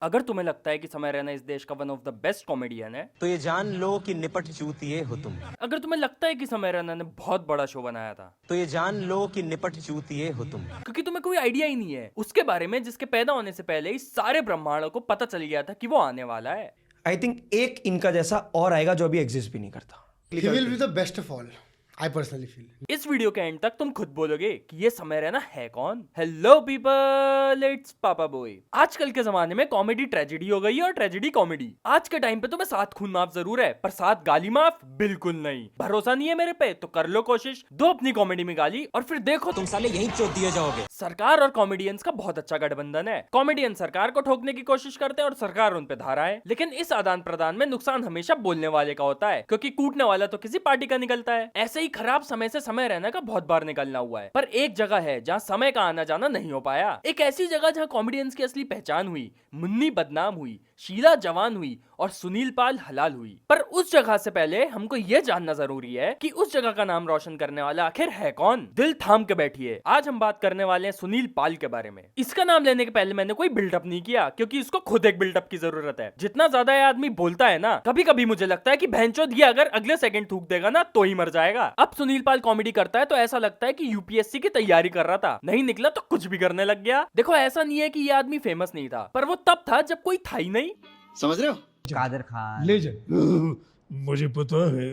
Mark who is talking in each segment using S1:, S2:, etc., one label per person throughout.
S1: अगर तुम्हें लगता है कि समय रैना इस देश का one of the best comedian है,
S2: तो ये जान लो कि निपट चूतिए हो तुम।
S1: अगर तुम्हें लगता है कि समय रैना ने बहुत बड़ा शो बनाया था,
S2: तो ये जान लो कि निपट चूतिए हो तुम।
S1: क्योंकि तुम्हें कोई आइडिया ही नहीं है उसके बारे में जिसके पैदा होने से पहले ही सारे ब्रह्मांडों को पता चल गया था कि वो आने वाला है।
S3: आई थिंक एक इनका जैसा और आएगा जो अभी एग्जिस्ट भी नहीं करता।
S4: He will be the best of all. I personally feel.
S1: इस वीडियो के एंड तक तुम खुद बोलोगे कि ये समय रैना है कौन। हेलो पीपल, इट्स पापा बॉय। आजकल के जमाने में कॉमेडी ट्रेजेडी हो गई है और ट्रेजेडी कॉमेडी। आज के टाइम पे तुम्हें साथ खून माफ जरूर है, पर साथ गाली माफ बिल्कुल नहीं। भरोसा नहीं है मेरे पे तो कर लो कोशिश, दो अपनी कॉमेडी में गाली और फिर देखो
S2: तुम साले यहीं चोट दिए जाओगे।
S1: सरकार और कॉमेडियंस का बहुत अच्छा गठबंधन है। कॉमेडियन सरकार को ठोकने की कोशिश करते हैं और सरकार उन पे धारा है, लेकिन इस आदान प्रदान में नुकसान हमेशा बोलने वाले का होता है, क्योंकि कूटने वाला तो किसी पार्टी का निकलता है। ऐसे ही खराब समय से समय रहने का बहुत बार निकलना हुआ है, पर एक जगह है जहाँ समय का आना जाना नहीं हो पाया। एक ऐसी जगह जहाँ कॉमेडियंस की असली पहचान हुई, मुन्नी बदनाम हुई, शीला जवान हुई और सुनील पाल हलाल हुई। पर उस जगह से पहले हमको ये जानना जरूरी है कि उस जगह का नाम रोशन करने वाला आखिर है कौन। दिल थाम के बैठिए, आज हम बात करने वाले हैं सुनील पाल के बारे में। इसका नाम लेने के पहले मैंने कोई बिल्डअप नहीं किया, क्योंकि इसको खुद एक बिल्डअप की जरूरत है। जितना ज्यादा ये आदमी बोलता है ना, कभी कभी मुझे लगता है कि भैंचोद ये अगर अगले सेकंड थूक देगा ना तो ही मर जाएगा। अब सुनील पाल कॉमेडी करता है तो ऐसा लगता है कि यूपीएससी की तैयारी कर रहा था, नहीं निकला तो कुछ भी करने लग गया। देखो, ऐसा नहीं है कि ये आदमी फेमस नहीं था, पर वो तब था जब कोई था ही नहीं।
S4: समझ रहे हो?
S5: कादर खान
S6: लेजेंड। मुझे पता है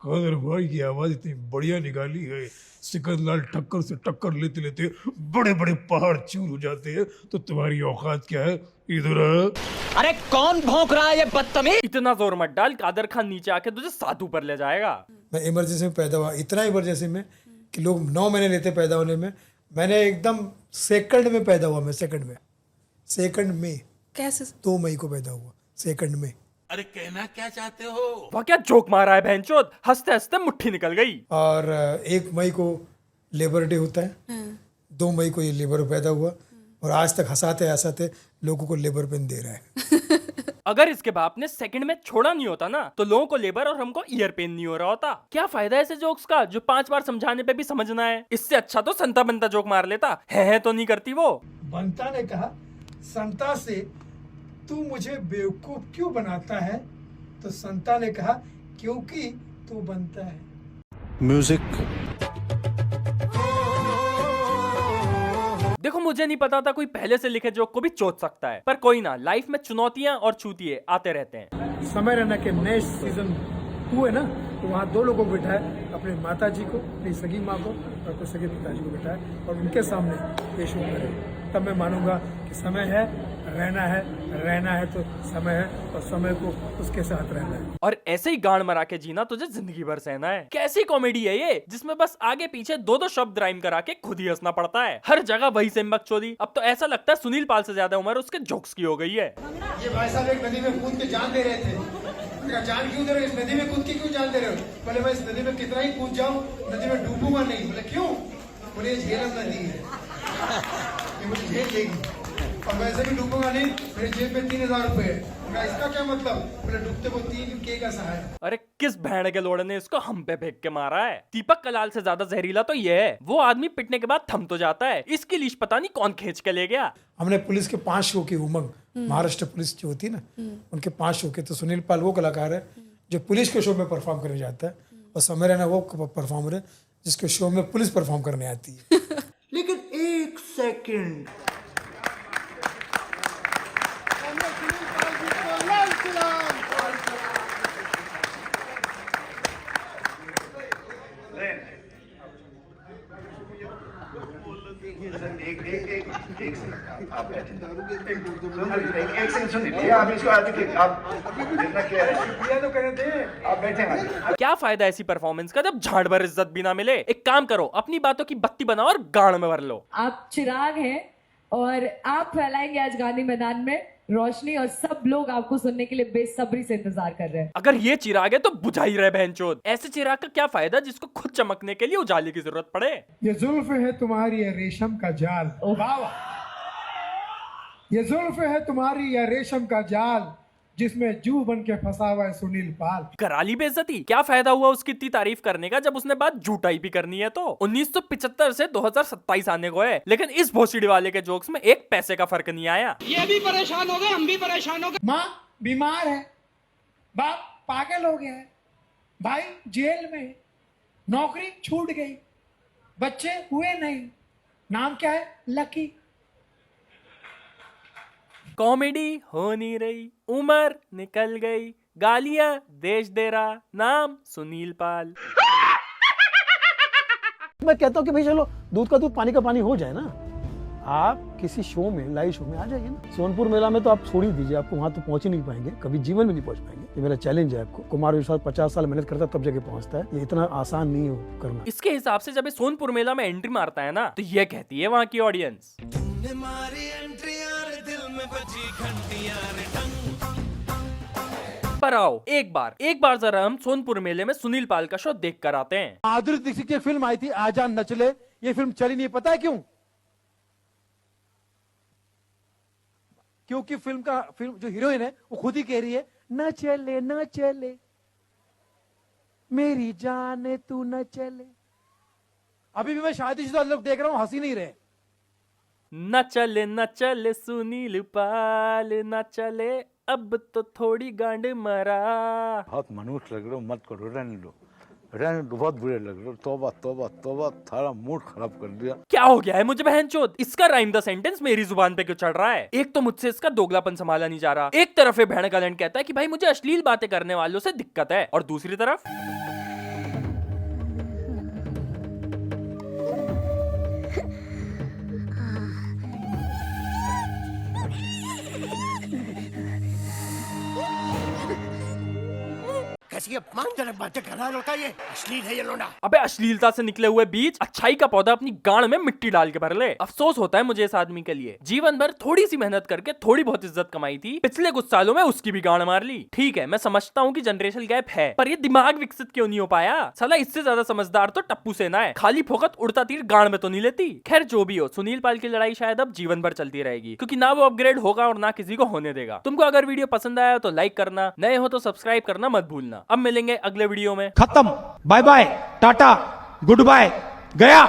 S6: कादर भाई की आवाज इतनी बढ़िया निकाली है, सिकंदर ठक्कर से टक्कर लेते लेते बड़े बड़े पहाड़ चूर हो जाते हैं। तो तुम्हारी औकात क्या है? इधर आ।
S2: अरे कौन भौंक रहा है ये बदतमीज?
S1: इतना जोर मत डाल, कादर खान नीचे आके तुझे सात ऊपर ले जाएगा।
S7: मैं इमरजेंसी में पैदा हुआ, इतना इमरजेंसी में कि लोग 9 महीने लेते पैदा होने में, मैंने एकदम सेकंड में पैदा हुआ। मैं सेकंड में
S8: कैसे?
S7: 2 मई को पैदा हुआ, सेकंड में।
S6: अरे कहना क्या चाहते हो?
S1: वह क्या जोक मारा है भैंचोद, हंसते हंसते मुट्ठी निकल गई।
S7: और 1 मई को लेबर डे होता है, 2 मई को ये लेबर पैदा हुआ और आज तक हंसाते हंसाते लोगों को लेबर पेन दे रहा है।
S1: अगर इसके बाप ने सेकंड में छोड़ा नहीं होता ना, तो लोगों को लेबर और हमको ईयर पेन नहीं हो रहा होता। क्या फायदा ऐसे जोक्स का जो 5 बार समझाने पे भी समझना है? इससे अच्छा तो संता बनता जोक मार लेता। है तो नहीं करती वो।
S9: बंता ने कहा, संता से तू मुझे बेवकूफ क्यों बनाता है? तो संता ने कहा, क्योंकि तू बनता है।
S4: म्यूजिक।
S1: देखो, मुझे नहीं पता था कोई पहले से लिखे जोक को भी चोट सकता है, पर कोई ना, लाइफ में चुनौतियां और चूतिए आते रहते हैं।
S9: समय रहना के नए सीजन हुए ना, तो वहाँ 2 लोगों को बिठाए, अपने माता जी को, अपनी सगी माँ को और अपने सगे पिताजी को बिठाए और उनके सामने ये शो करें। तब मैं मानूंगा कि समय है, रहना है तो समय है और समय को उसके साथ रहना है।
S1: और ऐसे ही गांड मरा के जीना तुझे जिंदगी भर सहना है। कैसी कॉमेडी है ये, जिसमें बस आगे पीछे 2-2 शब्द राइम करा के खुद ही हंसना पड़ता है। हर जगह वही सेम बकचोदी। अब तो ऐसा लगता है सुनील पाल से ज्यादा उम्र उसके जोक्स की हो गई है।
S9: ये भाई साहब एक नदी में कूद के जान दे रहे थे। जान क्यों दे रहे हो? इस नदी में कूद के क्यों जान दे रहे हो? बोले मैं इस नदी में कितना ही कूद जाऊं, नदी में डूबूंगा नहीं। बोले क्यों? बोले ये झेलम नदी है, ये मुझे झेल लेगी और वैसे भी डूबूंगा नहीं। मेरे जेब में 3000 रुपए है। इसका क्या मतलब? बोले डूबते को 3K का सहाय।
S1: अरे किस भेड़ के लोड़े ने इसको हम पे फेंक के मारा है? दीपक कलाल से ज्यादा जहरीला तो ये है। वो आदमी पिटने के बाद थम तो जाता है, इसकी लीश पता नहीं कौन खींच के ले गया।
S7: हमने पुलिस के 5 शो की उमंग, महाराष्ट्र पुलिस जो होती है ना, उनके 5 शो के। तो सुनील पाल वो कलाकार है जो पुलिस के शो में परफॉर्म करने जाता है, और समय रहना वो परफॉर्मर है जिसके शो में पुलिस परफॉर्म करने आती है।
S9: लेकिन 1 सेकंड,
S1: क्या फायदा ऐसी परफॉर्मेंस का जब झाड़ भर इज्जत भी ना मिले? एक काम करो, अपनी बातों की बत्ती बनाओ और गाड़ में भर लो।
S8: आप चिराग हैं और आप फैलाएंगे आज गांधी मैदान में रोशनी, और सब लोग आपको सुनने के लिए बेसब्री से इंतजार कर रहे हैं।
S1: अगर ये चिराग है तो बुझा ही रहे बहनचोद। ऐसे चिराग का क्या फायदा जिसको खुद चमकने के लिए उजाले की जरूरत पड़े?
S9: ये जुल्फ है तुम्हारी या रेशम का जाल। ये जुल्फ है तुम्हारी या रेशम का जाल, जिसमें जू बन के फंसा हुआ है सुनील पाल।
S1: करा ली बेइज्जती। क्या फायदा हुआ उसकी इतनी तारीफ करने का जब उसने बात झूठाई भी करनी है। तो 1975 से 2027 आने को है, लेकिन इस भोसड़ी वाले के जोक्स में एक पैसे का फर्क नहीं आया।
S2: ये भी परेशान हो गए, हम भी परेशान हो गए।
S9: माँ बीमार है, बाप पागल हो गया है, भाई जेल में, नौकरी छूट गई, बच्चे हुए नहीं, नाम क्या है? लकी।
S1: कॉमेडी हो नहीं रही, उम्र निकल गई, गालियां देश दे रहा, नाम सुनील पाल।
S5: मैं कहता हूँ कि भाई चलो दूध का दूध पानी का पानी हो जाए ना। आप किसी शो में, लाइव शो में आ जाइए ना। सोनपुर मेला में तो आप छोड़ ही दीजिए, आपको वहां तो पहुंच ही नहीं पाएंगे, कभी जीवन में नहीं पहुंच पाएंगे। ये मेरा चैलेंज है आपको। कुमार विश्वास 50 साल मेहनत करता है तब जगह पहुंचता है, ये इतना आसान नहीं हो करना।
S1: इसके हिसाब से जब ये सोनपुर मेला में एंट्री मारता है ना, तो ये कहती है वहां की ऑडियंस, पर आओ एक बार जरा हम सोनपुर मेले में सुनील पाल का शो देख कर आते हैं।
S5: माधुरी दीक्षित की फिल्म आई थी आजा नचले, ये फिल्म चली नहीं, पता है क्यों? क्योंकि फिल्म जो हीरोइन है वो खुद ही कह रही है न चले मेरी जान तू न चले। अभी भी मैं शादीशुदा लोग देख रहा हूं, हंसी नहीं रहे।
S1: न चले सुनील पाल, न चले अब तो थोड़ी गांड मरा।
S10: बहुत मनुष्य लग रहे हो, मत करो, रहने दो, बहुत बुरे लग रहे हो। तौबा तौबा तौबा, थारा मूड खराब कर दिया।
S1: क्या हो गया है मुझे बहनचोद? इसका राइम द सेंटेंस मेरी जुबान पे क्यों चढ़ रहा है? एक तो मुझसे इसका दोगलापन संभाला नहीं जा रहा। एक तरफ ये भैंड का कहता है कि भाई मुझे अश्लील बातें करने वालों से दिक्कत है, और दूसरी तरफ
S2: कैसी अपमानजनक बातें कर रहा है लड़का, ये अश्लील है ये लोंडा।
S1: अबे अश्लीलता से निकले हुए बीज अच्छाई का पौधा अपनी गांड में मिट्टी डाल के भर ले। अफसोस होता है मुझे इस आदमी के लिए। जीवन भर थोड़ी सी मेहनत करके थोड़ी बहुत इज्जत कमाई थी, पिछले कुछ सालों में उसकी भी गांड मार ली। ठीक है, मैं समझता हूँ कि जनरेशन गैप है, पर ये दिमाग विकसित क्यों नहीं हो पाया? साला इससे ज्यादा समझदार तो टप्पू सेना है, खाली फोकत उड़ता तीर गांड में तो नहीं लेती। खैर जो भी हो, सुनील पाल की लड़ाई शायद अब जीवन भर चलती रहेगी, क्योंकि ना वो अपग्रेड होगा और ना किसी को होने देगा। तुमको अगर वीडियो पसंद आया तो लाइक करना, नए हो तो सब्सक्राइब करना मत भूलना। अब मिलेंगे अगले वीडियो में।
S5: खत्म, bye bye, tata, goodbye, गया।